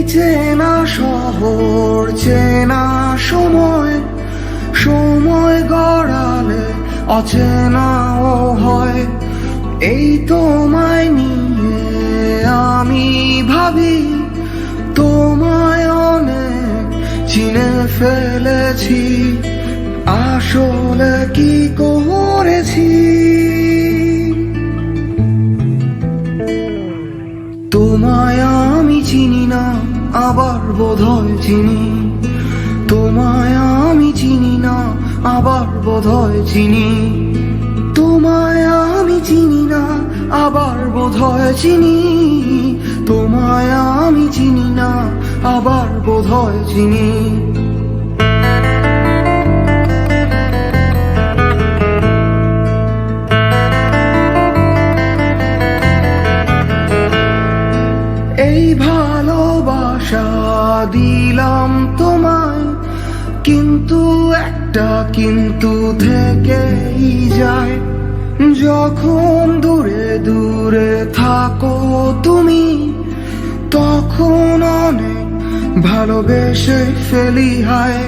চেনা শহর চেনা সময়, সময় গড়ালে অচেনাও হয়। এই তোমায় নিয়ে আমি ভাবি, তোমায় অনেক চিনে ফেলেছি, আসলে কি করেছি। তোমায় আমি চিনি না, আবার বোধহয় চিনি। তোমায় আমি চিনি না, আবার বোধহয় চিনি। তোমায় আমি চিনি না, আবার বোধহয় চিনি। তোমায় আমি চিনি না, আবার বোধহয় চিনি। এই ভালোবাসা দিলাম তোমায়, কিন্তু একটা কিন্তু থেকেই যায়। যখন দূরে দূরে থাকো তুমি, তখন অনেক ভালোবেসে ফেলি হায়।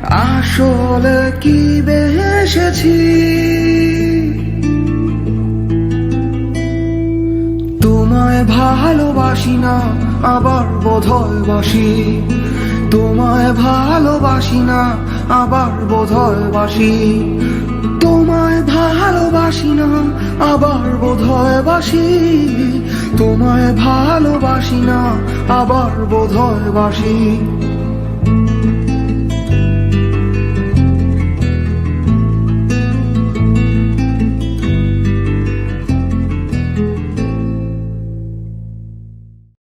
আসলে কি বেসেছি। তোমায় ভালোবাসি না, আবার বোধহয় বাসি। তোমায় ভালোবাসি না, আবার বোধহয় বাসি। তোমায় ভালোবাসি না, আবার বোধহয় বাসি। তোমায় ভালোবাসি না, আবার বোধহয় বাসি।